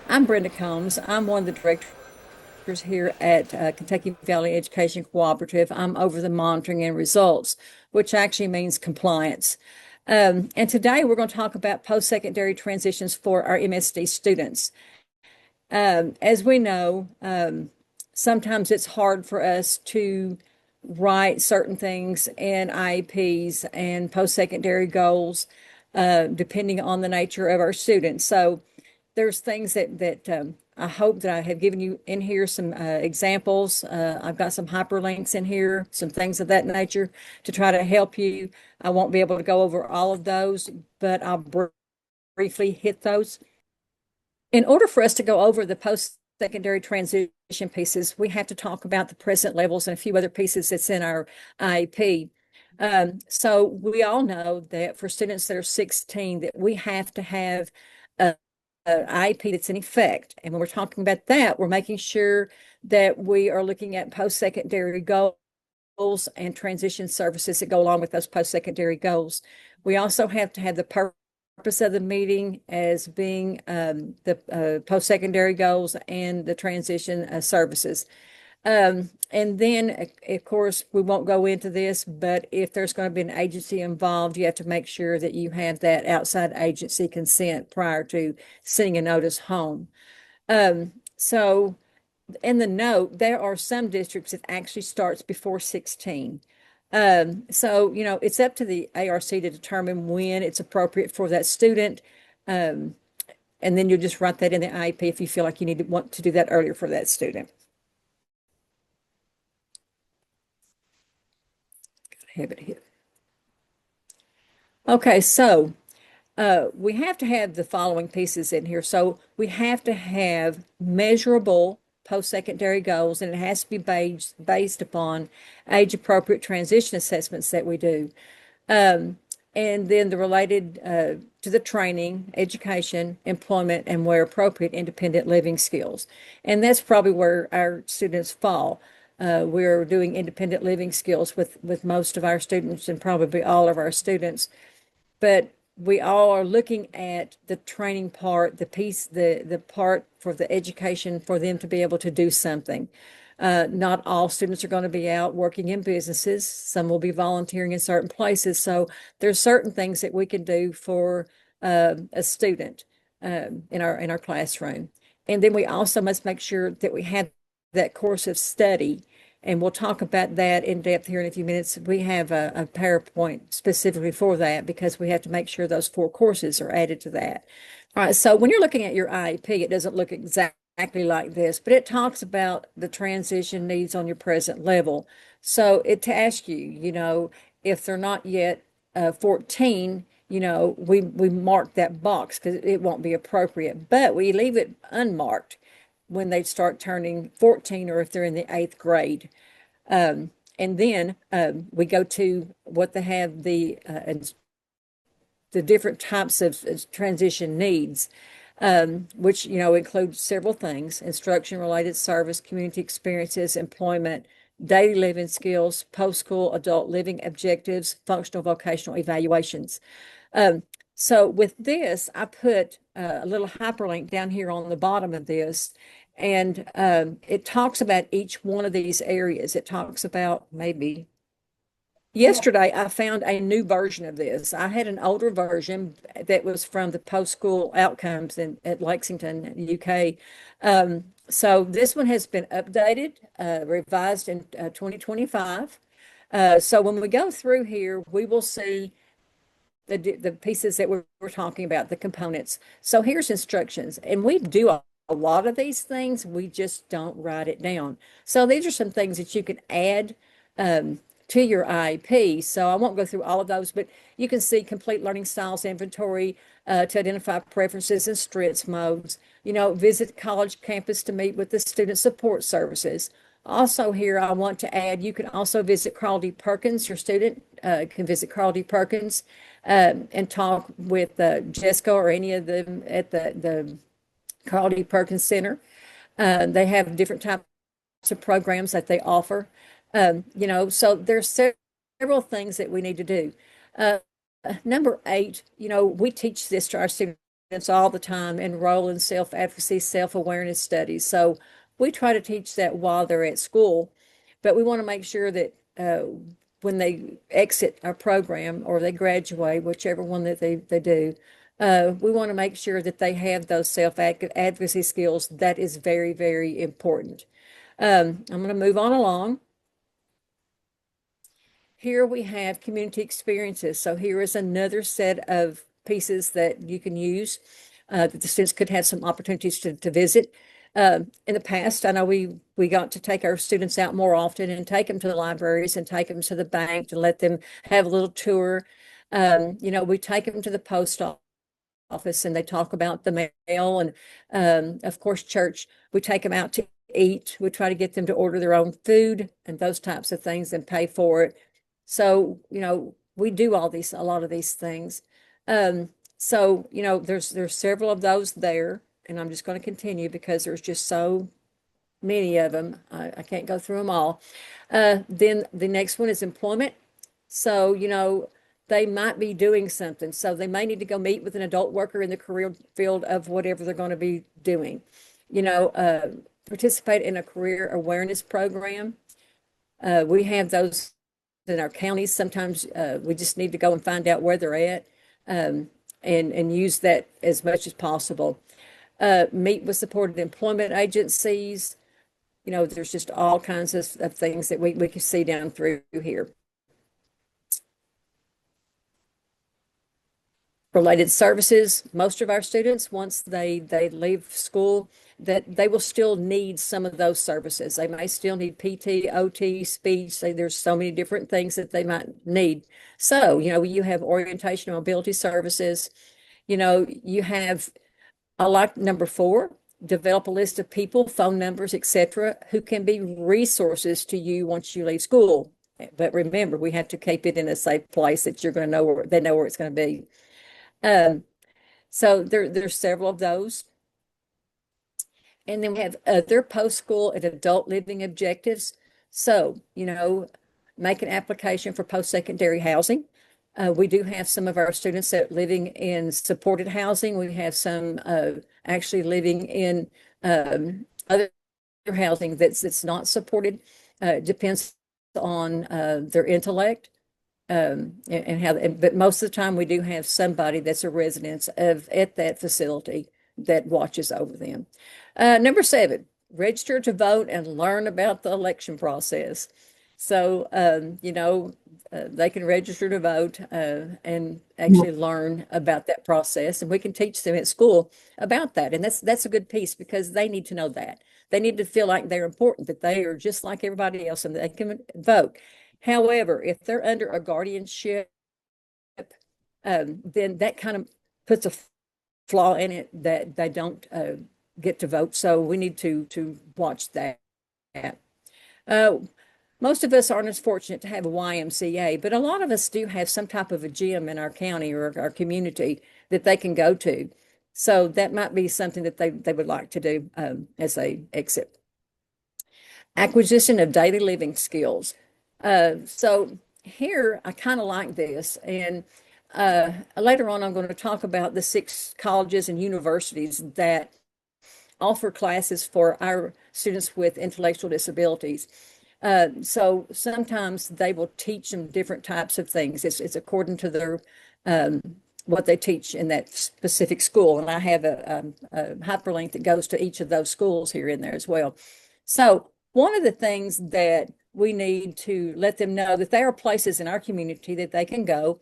I'm Brenda Combs. I'm one of the directors here at Kentucky Valley Education Cooperative. I'm over the monitoring and results, which actually means compliance. And today we're going to talk about post-secondary transitions for our MSD students. As we know, sometimes it's hard for us to write certain things in IEPs and post-secondary goals, depending on the nature of our students. So there's things that I hope that I have given you in here some examples. I've got some hyperlinks in here, some things of that nature to try to help you. I won't be able to go over all of those, but I'll briefly hit those. In order for us to go over the post-secondary transition pieces, we have to talk about the present levels and a few other pieces that's in our IEP. So we all know that for students that are 16, that we have to have a IEP that's in effect. And when we're talking about that, we're making sure that we are looking at post-secondary goals and transition services that go along with those post-secondary goals. We also have to have the purpose of the meeting as being the post-secondary goals and the transition services. And then, of course, we won't go into this, but if there's going to be an agency involved, you have to make sure that you have that outside agency consent prior to sending a notice home. So in the note, there are some districts that actually starts before 16. So, it's up to the ARC to determine when it's appropriate for that student. And then you'll just write that in the IEP if you feel like you want to do that earlier for that student. Have it here. Okay, so we have to have the following pieces in here. So we have to have measurable post-secondary goals, and it has to be based upon age-appropriate transition assessments that we do. And then the related to the training, education, employment, and where appropriate, independent living skills. And that's probably where our students fall. We're doing independent living skills with most of our students and probably all of our students. But we all are looking at the training part, the piece, the part for the education for them to be able to do something. Not all students are going to be out working in businesses. Some will be volunteering in certain places. So there's certain things that we can do for a student in our classroom. And then we also must make sure that we have that course of study. And we'll talk about that in depth here in a few minutes. We have a PowerPoint specifically for that because we have to make sure those 4 courses are added to that. All right, so when you're looking at your IEP, it doesn't look exactly like this, but it talks about the transition needs on your present level. So it asks you, if they're not yet 14, we mark that box because it won't be appropriate, but we leave it unmarked when they start turning 14 or if they're in the 8th grade. And then we go to what they have the different types of transition needs, which, include several things: instruction related service, community experiences, employment, daily living skills, post-school adult living objectives, functional vocational evaluations. So with this, I put a little hyperlink down here on the bottom of this, and it talks about each one of these areas. It talks about maybe yesterday, I found a new version of this. I had an older version that was from the post-school outcomes at Lexington, UK. So this one has been updated, revised in 2025. So when we go through here, we will see the pieces that we're talking about, the components. So here's instructions, and we do a lot of these things. We just don't write it down. So these are some things that you can add to your IEP. So I won't go through all of those, but you can see complete learning styles inventory to identify preferences and strengths modes. Visit college campus to meet with the student support services. Also here, I want to add, you can also visit Carl D. Perkins. Your student can visit Carl D. Perkins and talk with Jessica or any of them at the Carl D. Perkins Center. They have different types of programs that they offer. So there's several things that we need to do. Number 8, we teach this to our students all the time enroll in self-advocacy, self-awareness studies. So we try to teach that while they're at school, but we want to make sure that when they exit our program or they graduate, whichever one that they do, we want to make sure that they have those self-advocacy skills. That is very, very important. I'm going to move on along. Here we have community experiences. So here is another set of pieces that you can use that the students could have some opportunities to visit. In the past, I know we got to take our students out more often and take them to the libraries and take them to the bank to let them have a little tour. We take them to the post office and they talk about the mail and of course church. We take them out to eat. We try to get them to order their own food and those types of things and pay for it. So, we do a lot of these things. There's several of those there, and I'm just going to continue because there's just so many of them. I can't go through them all. Then the next one is employment. So, they might be doing something. So they may need to go meet with an adult worker in the career field of whatever they're going to be doing. Participate in a career awareness program. We have those in our counties. Sometimes we just need to go and find out where they're at and use that as much as possible. Meet with supported employment agencies. There's just all kinds of things that we can see down through here. Related services, most of our students, once they leave school, that they will still need some of those services. They may still need PT, OT, speech. There's so many different things that they might need. So, you have orientation and mobility services. You have, I like number 4, develop a list of people, phone numbers, etc., who can be resources to you once you leave school. But remember, we have to keep it in a safe place that you're going to know where they know where it's going to be. So there's several of those. And then we have other post-school and adult living objectives. So, make an application for post-secondary housing. We do have some of our students that are living in supported housing. We have some actually living in other housing that's not supported. Depends on their intellect. But most of the time we do have somebody that's a resident at that facility that watches over them. Number 7, register to vote and learn about the election process. So, they can register to vote and actually learn about that process, and we can teach them at school about that. And that's a good piece because they need to know that. They need to feel like they're important, that they are just like everybody else and they can vote. However, if they're under a guardianship, then that kind of puts a flaw in it that they don't get to vote. So we need to watch that. Most of us aren't as fortunate to have a YMCA, but a lot of us do have some type of a gym in our county or our community that they can go to. So that might be something that they would like to do as they exit. Acquisition of daily living skills. So here I kind of like this, and later on I'm going to talk about the 6 colleges and universities that offer classes for our students with intellectual disabilities. So sometimes they will teach them different types of things. It's according to their what they teach in that specific school, and I have a hyperlink that goes to each of those schools here in there as well. So one of the things that we need to let them know that there are places in our community that they can go,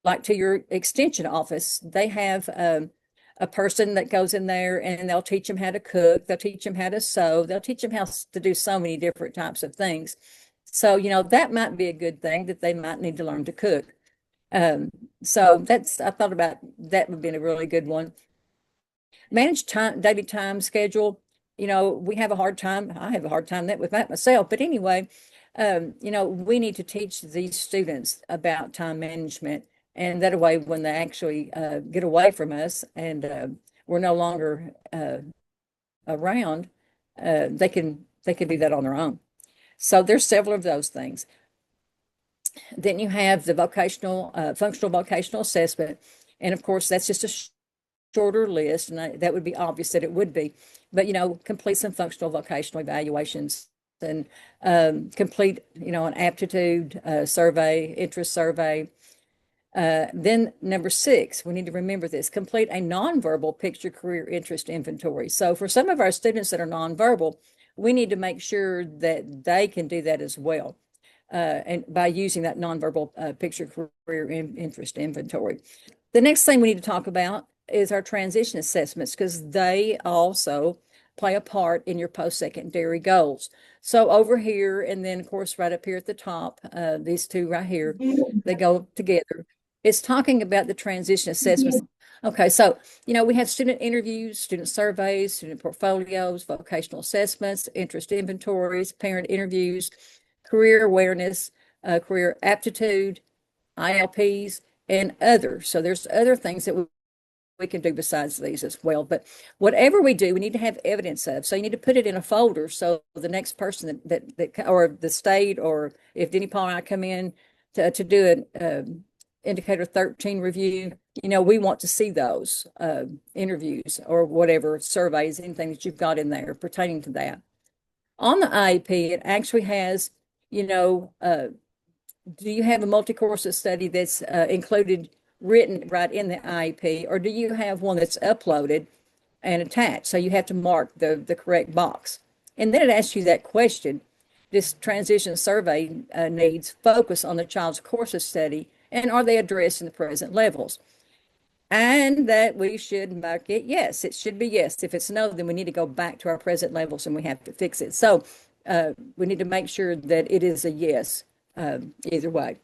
like to your extension office. They have a person that goes in there and they'll teach them how to cook. They'll teach them how to sew. They'll teach them how to do so many different types of things. So, that might be a good thing that they might need to learn to cook. So I thought about that would be a really good one. Manage daily time schedule. We have a hard time. I have a hard time with that myself. But anyway, we need to teach these students about time management. And that way, when they actually get away from us and we're no longer around, they can do that on their own. So there's several of those things. Then you have the functional vocational assessment. And of course, that's just a shorter list, and that would be obvious that it would be, but, complete some functional vocational evaluations and complete, an aptitude survey, interest survey. Then number 6, we need to remember this, complete a nonverbal picture career interest inventory. So for some of our students that are nonverbal, we need to make sure that they can do that as well. And by using that nonverbal picture career interest inventory. The next thing we need to talk about is our transition assessments, because they also play a part in your post-secondary goals. So over here, and then of course right up here at the top, these two right here, they go together. It's talking about the transition assessments. Okay, so, we have student interviews, student surveys, student portfolios, vocational assessments, interest inventories, parent interviews, career awareness, career aptitude, ILPs, and others. So there's other things that we can do besides these as well. But whatever we do, we need to have evidence of. So you need to put it in a folder so the next person that or the state, or if Denny Paul and I come in to do an Indicator 13 review, we want to see those interviews or whatever surveys, anything that you've got in there pertaining to that. On the IEP, it actually has, do you have a multi-course study that's included, written right in the IEP, or do you have one that's uploaded and attached? So you have to mark the correct box. And then it asks you that question. This transition survey needs focus on the child's course of study, and are they addressed in the present levels? And that we should mark it yes. It should be yes. If it's no, then we need to go back to our present levels and we have to fix it. So we need to make sure that it is a yes either way.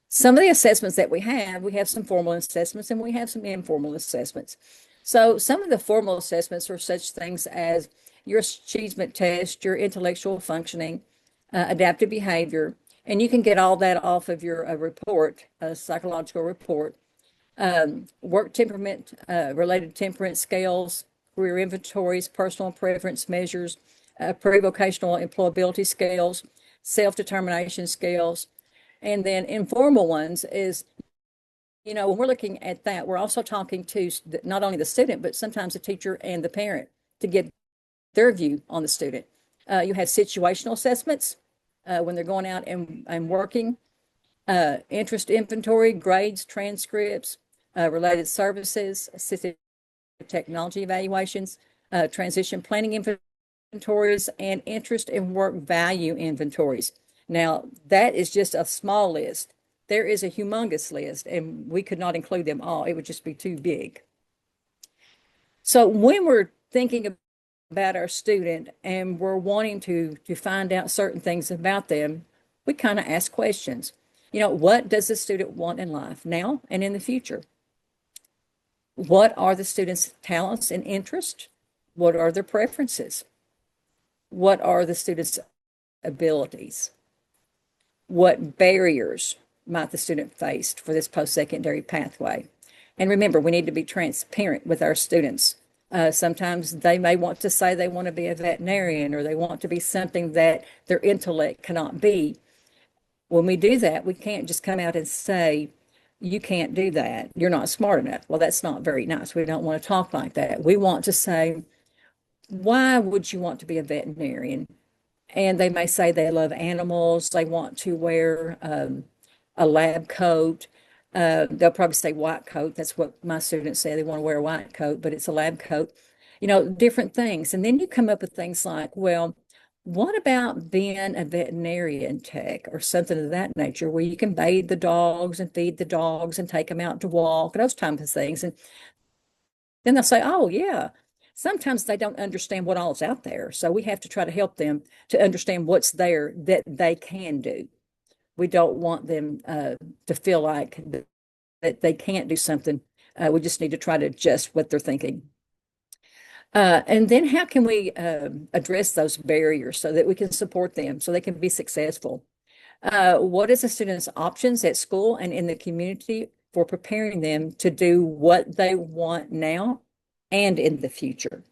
Some of the assessments that we have some formal assessments and we have some informal assessments. So some of the formal assessments are such things as your achievement test, your intellectual functioning, adaptive behavior, and you can get all that off of your report, a psychological report. Work temperament, related temperament scales, career inventories, personal preference measures, pre-vocational employability scales, self-determination scales. And then informal ones is, when we're looking at that, we're also talking to not only the student, but sometimes the teacher and the parent to get their view on the student. You have situational assessments when they're going out and working, interest inventory, grades, transcripts, related services, assistive technology evaluations, transition planning inventories, and interest and work value inventories. Now, that is just a small list. There is a humongous list, and we could not include them all. It would just be too big. So when we're thinking about our student and we're wanting to find out certain things about them, we kind of ask questions. What does the student want in life now and in the future? What are the student's talents and interests? What are their preferences? What are the student's abilities? What barriers might the student face for this post-secondary pathway? And remember, we need to be transparent with our students. Sometimes they may want to say they want to be a veterinarian, or they want to be something that their intellect cannot be. When we do that, we can't just come out and say, you can't do that. You're not smart enough. Well, that's not very nice. We don't want to talk like that. We want to say, why would you want to be a veterinarian? And they may say they love animals. They want to wear a lab coat. They'll probably say white coat. That's what my students say. They want to wear a white coat, but it's a lab coat. Different things. And then you come up with things like, well, what about being a veterinarian tech or something of that nature, where you can bathe the dogs and feed the dogs and take them out to walk, those types of things. And then they'll say, oh, yeah. Sometimes they don't understand what all's out there. So we have to try to help them to understand what's there that they can do. We don't want them to feel like that they can't do something. We just need to try to adjust what they're thinking. And then how can we address those barriers so that we can support them so they can be successful? What is the student's options at school and in the community for preparing them to do what they want now and in the future?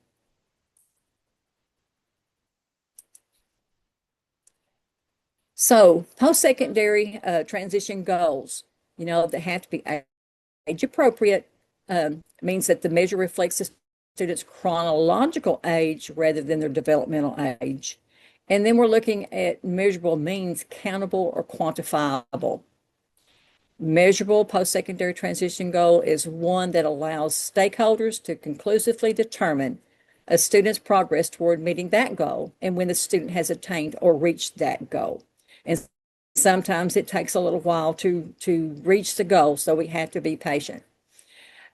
So post-secondary transition goals, they have to be age appropriate means that the measure reflects the student's chronological age rather than their developmental age. And then we're looking at measurable means countable or quantifiable. Measurable post-secondary transition goal is one that allows stakeholders to conclusively determine a student's progress toward meeting that goal and when the student has attained or reached that goal. And sometimes it takes a little while to reach the goal, so we have to be patient.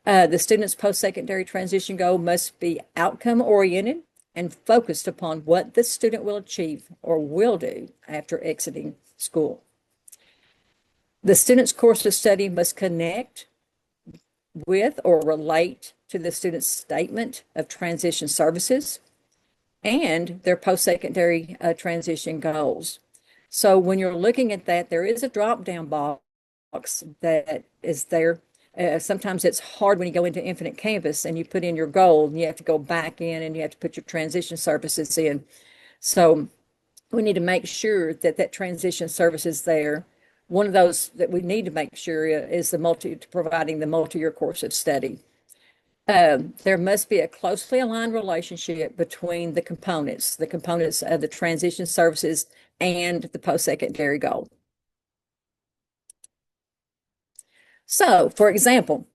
The student's post-secondary transition goal must be outcome-oriented and focused upon what the student will achieve or will do after exiting school. The student's course of study must connect with or relate to the student's statement of transition services and their post-secondary transition goals. So when you're looking at that, there is a drop-down box that is there. Sometimes it's hard when you go into Infinite Canvas and you put in your goal and you have to go back in and you have to put your transition services in. So we need to make sure that that transition service is there. One of those that we need to make sure is providing the multi-year course of study. There must be a closely aligned relationship between the components of the transition services and the post-secondary goal. So, for example,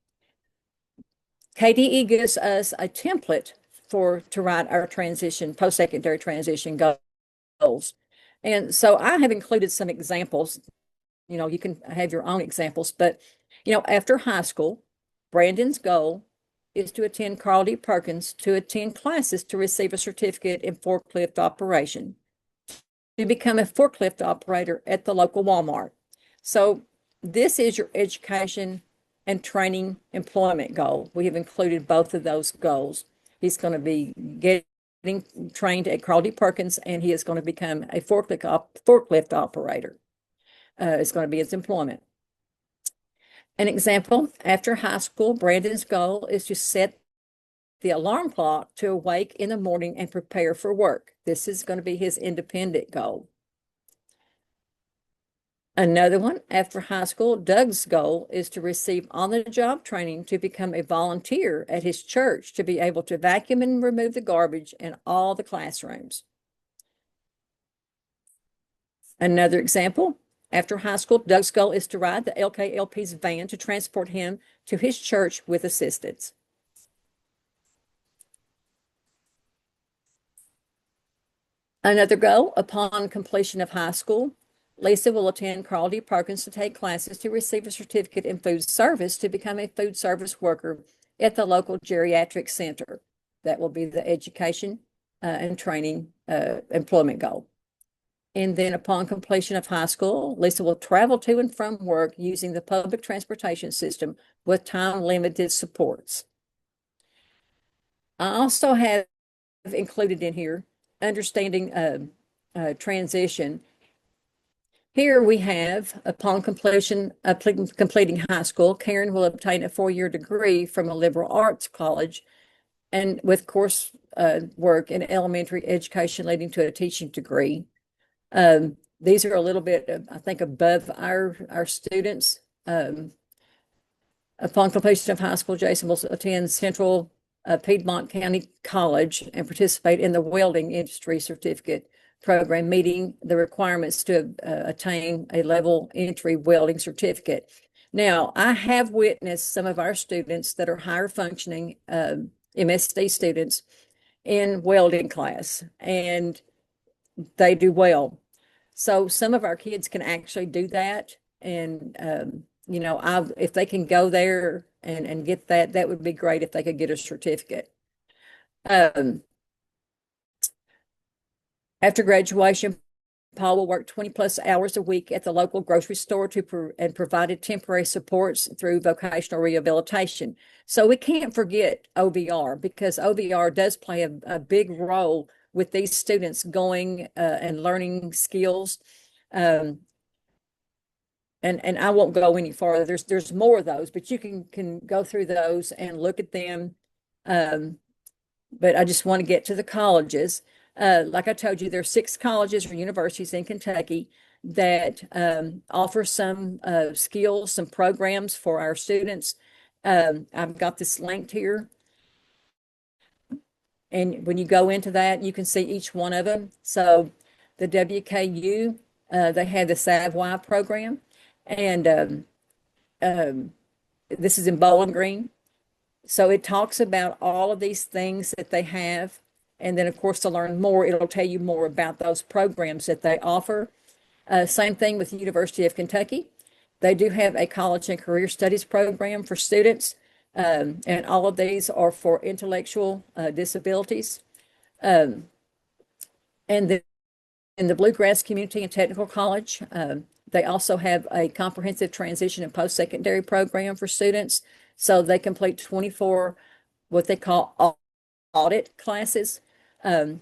KDE gives us a template to write our post-secondary transition goals. And so I have included some examples. You can have your own examples, but, after high school, Brandon's goal is to attend Carl D. Perkins to attend classes to receive a certificate in forklift operation, to become a forklift operator at the local Walmart. So this is your education and training employment goal. We have included both of those goals. He's going to be getting trained at Carl D. Perkins, and he is going to become a forklift operator. It's going to be his employment. An example, after high school, Brandon's goal is to set the alarm clock to awake in the morning and prepare for work. This is going to be his independent goal. Another one, after high school, Doug's goal is to receive on-the-job training to become a volunteer at his church to be able to vacuum and remove the garbage in all the classrooms. Another example, after high school, Doug's goal is to ride the LKLP's van to transport him to his church with assistance. Another goal, upon completion of high school, Lisa will attend Carl D. Perkins to take classes to receive a certificate in food service to become a food service worker at the local geriatric center. That will be the education and training employment goal. And then upon completion of high school, Lisa will travel to and from work using the public transportation system with time-limited supports. I also have included in here understanding transition. Here we have, upon completing high school, Karen will obtain a 4-year degree from a liberal arts college and with course work in elementary education leading to a teaching degree. These are a little bit, I think, above our students. Upon completion of high school, Jason will attend Central Piedmont County College and participate in the welding industry certificate program, meeting the requirements to attain a level entry welding certificate. Now, I have witnessed some of our students that are higher functioning MSD students in welding class, and they do well. So some of our kids can actually do that. And, if they can go there and get that, that would be great if they could get a certificate. After graduation, Paul will work 20+ hours a week at the local grocery store and provided temporary supports through vocational rehabilitation. So we can't forget OVR, because OVR does play a big role with these students going and learning skills. And I won't go any farther. There's more of those, but you can go through those and look at them. But I just want to get to the colleges. Like I told you, there are 6 colleges or universities in Kentucky that offer some skills, some programs for our students. I've got this linked here. And when you go into that, you can see each one of them. So the WKU, they have the Savoy program. And this is in Bowling Green. So it talks about all of these things that they have. And then, of course, to learn more, it'll tell you more about those programs that they offer. Same thing with the University of Kentucky. They do have a college and career studies program for students, and all of these are for intellectual disabilities. And then in the Bluegrass Community and Technical College, they also have a comprehensive transition and post-secondary program for students. So they complete 24 what they call audit classes, and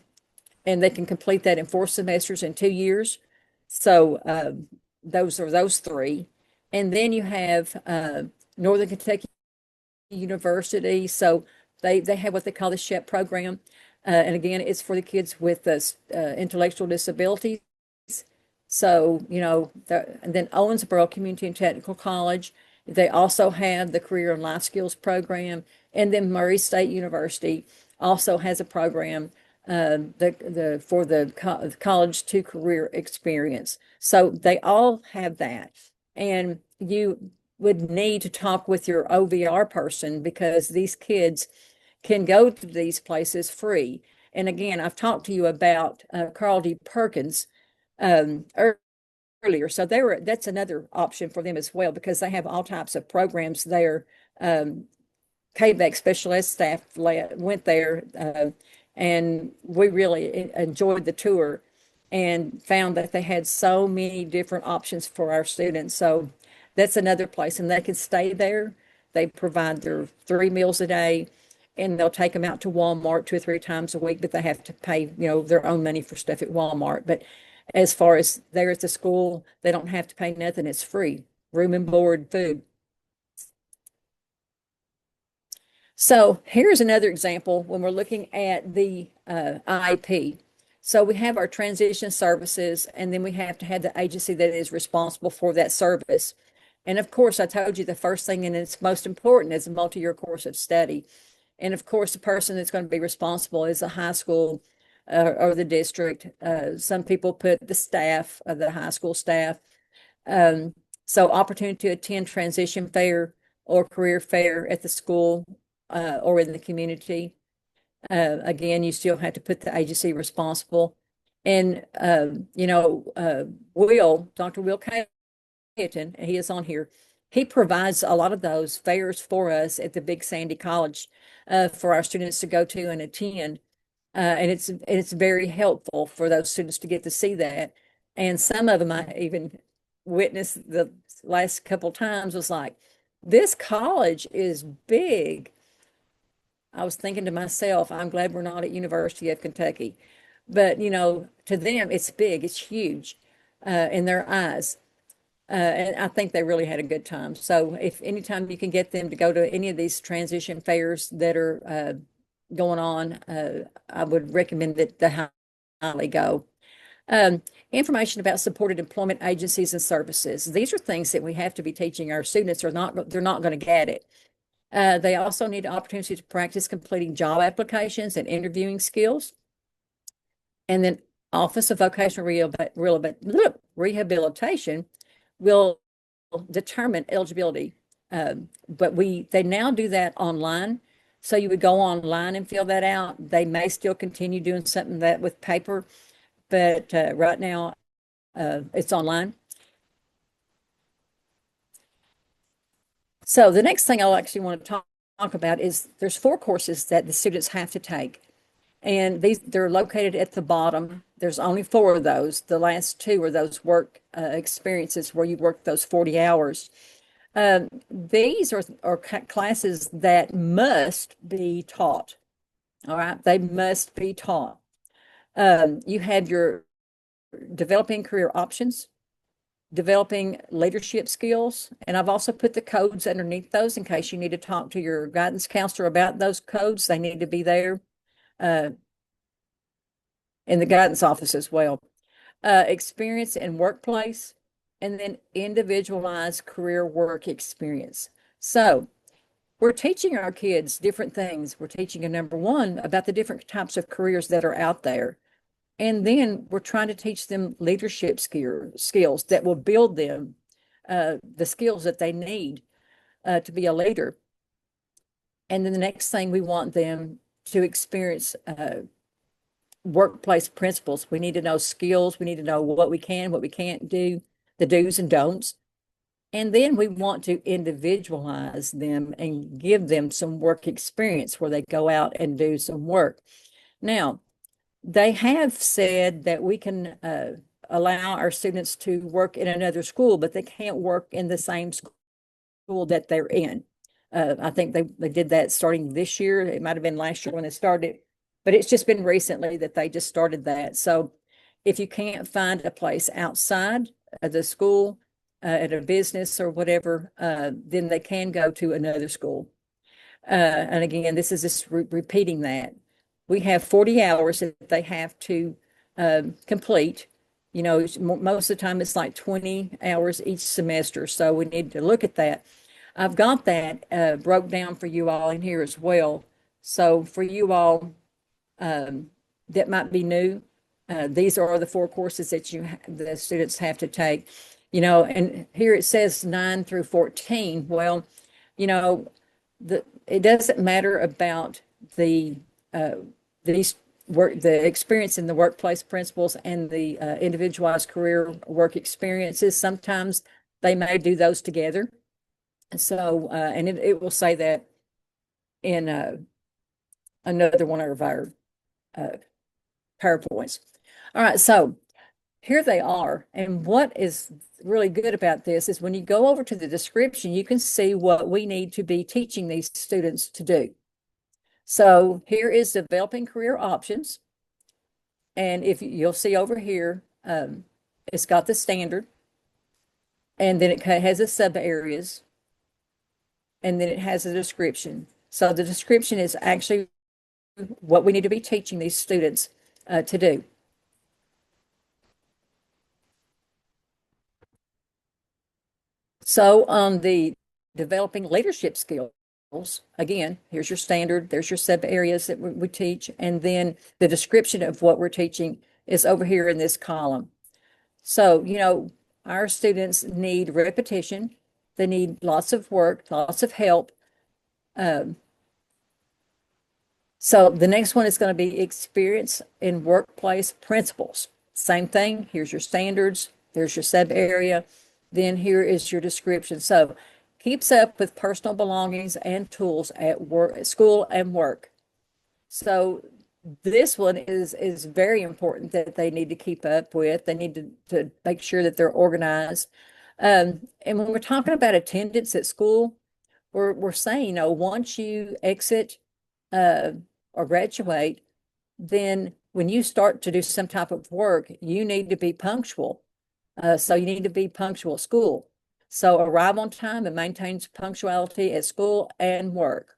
they can complete that in 4 semesters in 2 years. So those are those three. And then you have Northern Kentucky University. So they have what they call the SHEP program. And again, it's for the kids with intellectual disabilities. So, and then Owensboro Community and Technical College, they also have the Career and Life Skills program. And then Murray State University also has a program for the college to career experience. So they all have that. And you would need to talk with your OVR person because these kids can go to these places free. And again, I've talked to you about Carl D. Perkins earlier. So that's another option for them as well because they have all types of programs there. KVEC special ed staff went there, and we really enjoyed the tour and found that they had so many different options for our students. So that's another place, and they can stay there. They provide their 3 meals a day, and they'll take them out to Walmart 2 or 3 times a week, but they have to pay, their own money for stuff at Walmart. But as far as there at the school, they don't have to pay nothing. It's free, room and board, food. So here's another example when we're looking at the IEP. So we have our transition services, and then we have to have the agency that is responsible for that service. And of course, I told you the first thing, and it's most important, is a multi-year course of study. And of course, the person that's going to be responsible is the high school or the district. Some people put the staff of the high school staff. So opportunity to attend transition fair or career fair at the school or in the community. Again, you still have to put the agency responsible. And, Dr. Will Cayetan, he is on here. He provides a lot of those fairs for us at the Big Sandy College for our students to go to and attend. And it's very helpful for those students to get to see that. And some of them I even witnessed the last couple times was like, this college is big. I was thinking to myself, I'm glad we're not at University of Kentucky. But, to them, it's big, it's huge in their eyes. And I think they really had a good time. So if anytime you can get them to go to any of these transition fairs that are going on, I would recommend that they highly go. Information about supported employment agencies and services. These are things that we have to be teaching our students. They're not going to get it. They also need an opportunity to practice completing job applications and interviewing skills. And then Office of Vocational Rehabilitation will determine eligibility. But they now do that online. So you would go online and fill that out. They may still continue doing something that with paper, but right now it's online. So the next thing I'll actually want to talk about is there's 4 courses that the students have to take. And they're located at the bottom. There's only 4 of those. The last 2 are those work experiences where you work those 40 hours. These are classes that must be taught. All right, they must be taught. You have your developing career options, developing leadership skills, and I've also put the codes underneath those in case you need to talk to your guidance counselor about those codes. They need to be there in the guidance office as well. Experience in workplace, and then individualized career work experience. So we're teaching our kids different things. We're teaching them, number one, about the different types of careers that are out there. And then we're trying to teach them leadership skills that will build them the skills that they need to be a leader. And then the next thing, we want them to experience workplace principles. We need to know skills. We need to know what we can, what we can't do, the do's and don'ts. And then we want to individualize them and give them some work experience where they go out and do some work. Now, they have said that we can allow our students to work in another school, but they can't work in the same school that they're in. I think they did that starting this year. It might have been last year when they started, but it's just been recently that they just started that. So if you can't find a place outside of the school, at a business or whatever, then they can go to another school. And again, this is just repeating that. We have 40 hours that they have to complete. You know, most of the time it's like 20 hours each semester. So we need to look at that. I've got that broke down for you all in here as well. So for you all that might be new, these are the 4 courses that the students have to take. You know, and here it says 9 through 14. Well, you know, it doesn't matter about the experience in the workplace principles and the individualized career work experiences. Sometimes they may do those together. So, and it will say that in another one of our PowerPoints. All right, so here they are. And what is really good about this is when you go over to the description, you can see what we need to be teaching these students to do. So here is developing career options. And if you'll see over here, it's got the standard, and then it has the sub areas, and then it has a description. So the description is actually what we need to be teaching these students to do. So on the developing leadership skills, again, here's your standard, there's your sub areas that we teach, and then the description of what we're teaching is over here in this column. So, you know, our students need repetition. They need lots of work, lots of help. So the next one is going to be experience in workplace principles. Same thing. Here's your standards. There's your sub area. Then here is your description. So keeps up with personal belongings and tools at work, at school and work. So this one is very important that they need to keep up with. They need to make sure that they're organized. And when we're talking about attendance at school, we're saying, you know, once you exit or graduate, then when you start to do some type of work, you need to be punctual. So you need to be punctual at school. So arrive on time and maintain punctuality at school and work.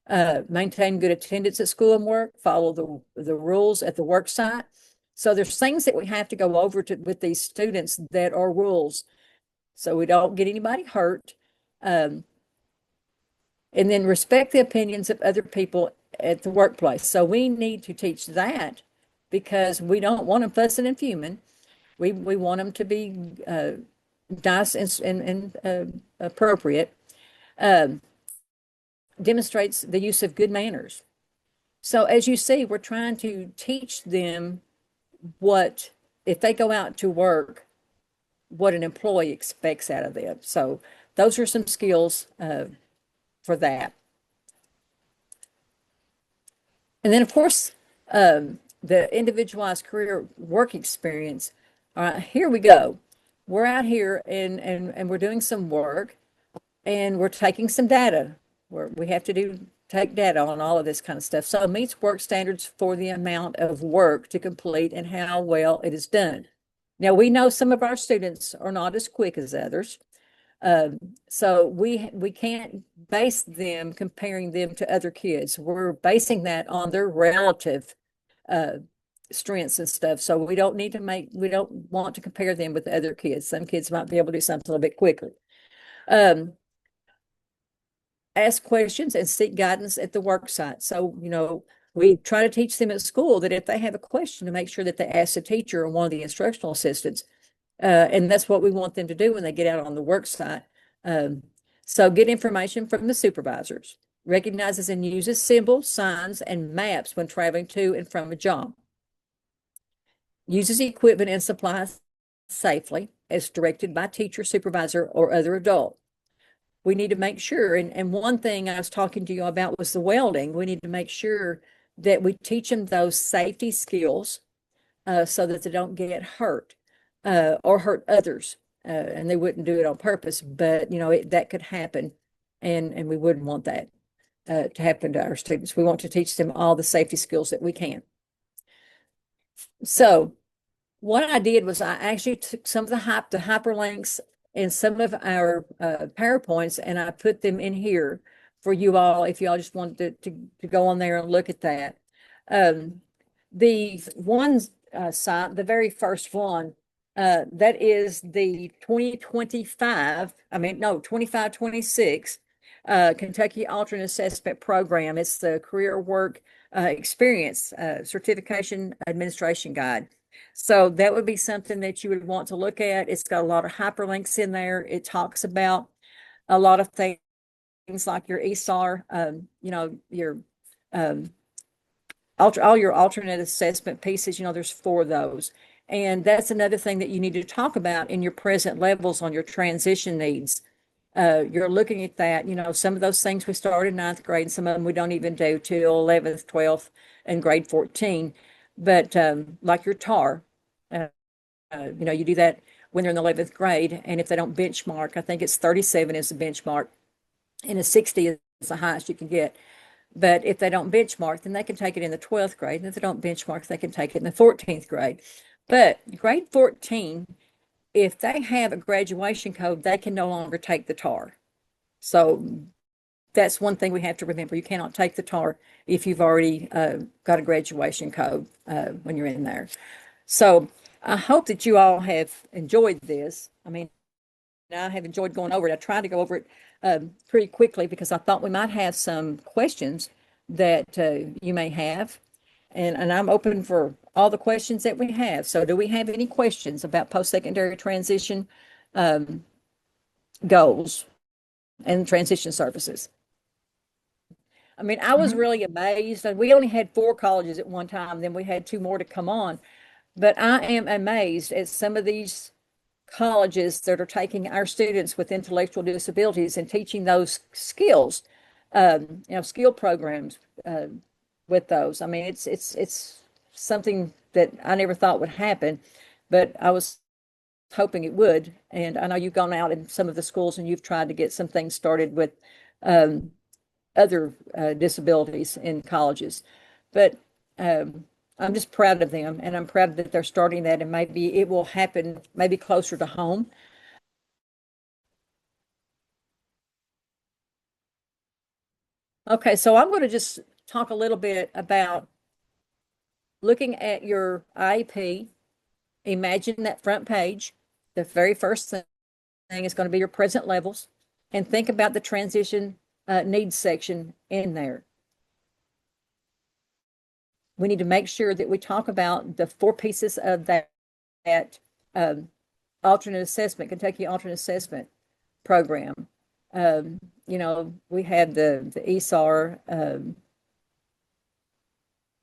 Maintain good attendance at school and work. Follow the rules at the work site. So there's things that we have to go over with these students that are rules, so we don't get anybody hurt. And then respect the opinions of other people at the workplace. So we need to teach that because we don't want them fussing and fuming. We want them to be nice and appropriate. Demonstrates the use of good manners. So as you see, we're trying to teach them what, if they go out to work, what an employee expects out of them. So those are some skills for that. And then, of course, the individualized career work experience. All right, here we go. We're out here and we're doing some work, and we're taking some data. We have to take data on all of this kind of stuff. So it meets work standards for the amount of work to complete and how well it is done. Now, we know some of our students are not as quick as others. So we can't base them, comparing them to other kids. We're basing that on their relative strengths and stuff. So we don't want to compare them with other kids. Some kids might be able to do something a little bit quicker. ask questions and seek guidance at the work site. So, we try to teach them at school that if they have a question, to make sure that they ask the teacher or one of the instructional assistants. And that's what we want them to do when they get out on the work site. So get information from the supervisors, recognizes and uses symbols, signs, and maps when traveling to and from a job. Uses equipment and supplies safely as directed by teacher, supervisor, or other adult. We need to make sure, and one thing I was talking to you about was the welding. We need to make sure that we teach them those safety skills so that they don't get hurt or hurt others. And they wouldn't do it on purpose, but that could happen, and we wouldn't want that to happen to our students. We want to teach them all the safety skills that we can. So what I did was I actually took some of the hyperlinks and some of our PowerPoints, and I put them in here for you all if you all just wanted to go on there and look at that. The one site, the very first one, that is the 25-26 Kentucky Alternate Assessment Program. It's the Career Work Experience Certification Administration Guide. So that would be something that you would want to look at. It's got a lot of hyperlinks in there. It talks about a lot of things like your ESAR, your all your alternate assessment pieces. There's 4 of those. And that's another thing that you need to talk about in your present levels on your transition needs. You're looking at that, some of those things we start in 9th grade, and some of them we don't even do till 11th, 12th, and grade 14. But like your TAR, you do that when they're in the 11th grade, and if they don't benchmark, I think it's 37 is the benchmark, and a 60 is the highest you can get. But if they don't benchmark, then they can take it in the 12th grade, and if they don't benchmark, they can take it in the 14th grade. But grade 14, if they have a graduation code, they can no longer take the TAR. So that's one thing we have to remember. You cannot take the TAR if you've already got a graduation code when you're in there. So I hope that you all have enjoyed this. I have enjoyed going over it. I tried to go over it pretty quickly because I thought we might have some questions that you may have. And I'm open for all the questions that we have. So do we have any questions about post-secondary transition goals and transition services? I was really amazed. We only had 4 colleges at one time, then we had 2 more to come on. But I am amazed at some of these colleges that are taking our students with intellectual disabilities and teaching those skills, skill programs with those. It's something that I never thought would happen, but I was hoping it would. And I know you've gone out in some of the schools and you've tried to get some things started with other disabilities in colleges. But I'm just proud of them, and I'm proud that they're starting that, and maybe it will happen maybe closer to home. Okay, so I'm going to just talk a little bit about looking at your IEP. Imagine that front page. The very first thing is going to be your present levels, and think about the transition needs section in there. We need to make sure that we talk about the 4 pieces of that alternate assessment, Kentucky Alternate Assessment Program. We have the ESAR,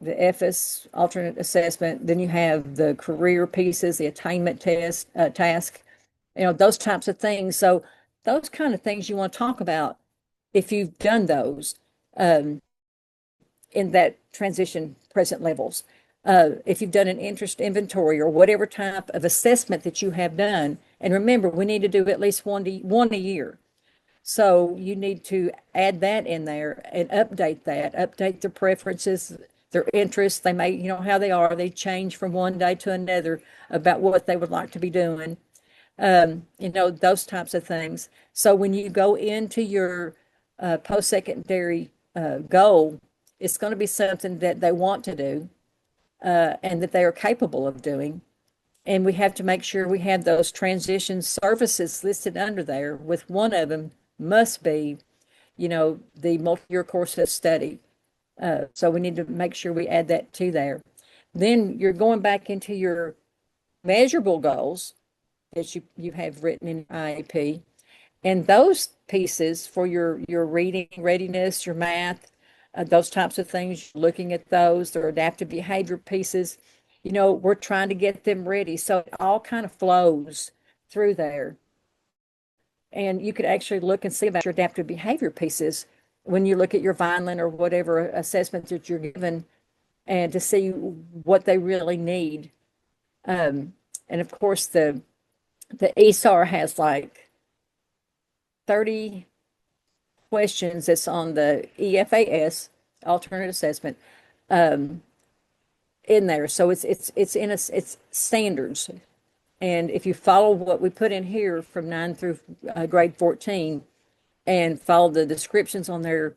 the FS alternate assessment. Then you have the career pieces, the attainment task, those types of things. So those kind of things you want to talk about if you've done those in that transition present levels. If you've done an interest inventory or whatever type of assessment that you have done, and remember, we need to do at least one a year. So you need to add that in there and update their preferences, their interests. They may, how they are, they change from one day to another about what they would like to be doing, those types of things. So when you go into your post-secondary goal, it's going to be something that they want to do and that they are capable of doing. And we have to make sure we have those transition services listed under there, with one of them must be the multi-year course of study. So we need to make sure we add that to there. Then you're going back into your measurable goals that you have written in IEP. And those pieces for your reading readiness, your math, those types of things, looking at those, their adaptive behavior pieces, we're trying to get them ready. So it all kind of flows through there. And you could actually look and see about your adaptive behavior pieces when you look at your Vineland or whatever assessment that you're given, and to see what they really need. And of course, the ESAR has like 30 questions that's on the EFAS, alternate assessment, in there. So it's standards. And if you follow what we put in here from 9 through grade 14 and follow the descriptions on there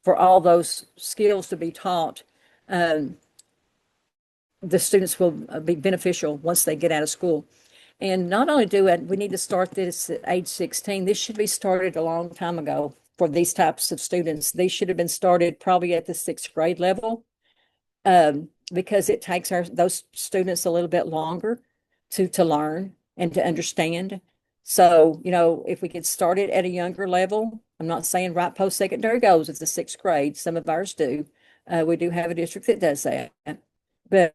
for all those skills to be taught, the students will be beneficial once they get out of school. And not only we need to start this at age 16, this should be started a long time ago for these types of students. These should have been started probably at the 6th grade level, because it takes those students a little bit longer to learn and to understand. So, if we could start it at a younger level, I'm not saying right post-secondary goals at the 6th grade. Some of ours do. We do have a district that does that. But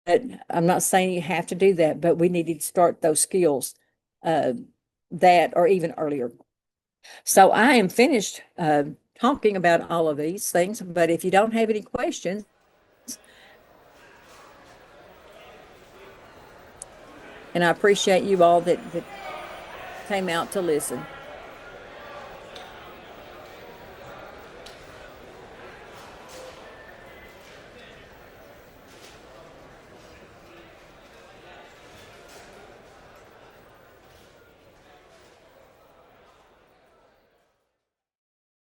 I'm not saying you have to do that, but we need to start those skills that or even earlier. So I am finished talking about all of these things, but if you don't have any questions, and I appreciate you all that came out to listen.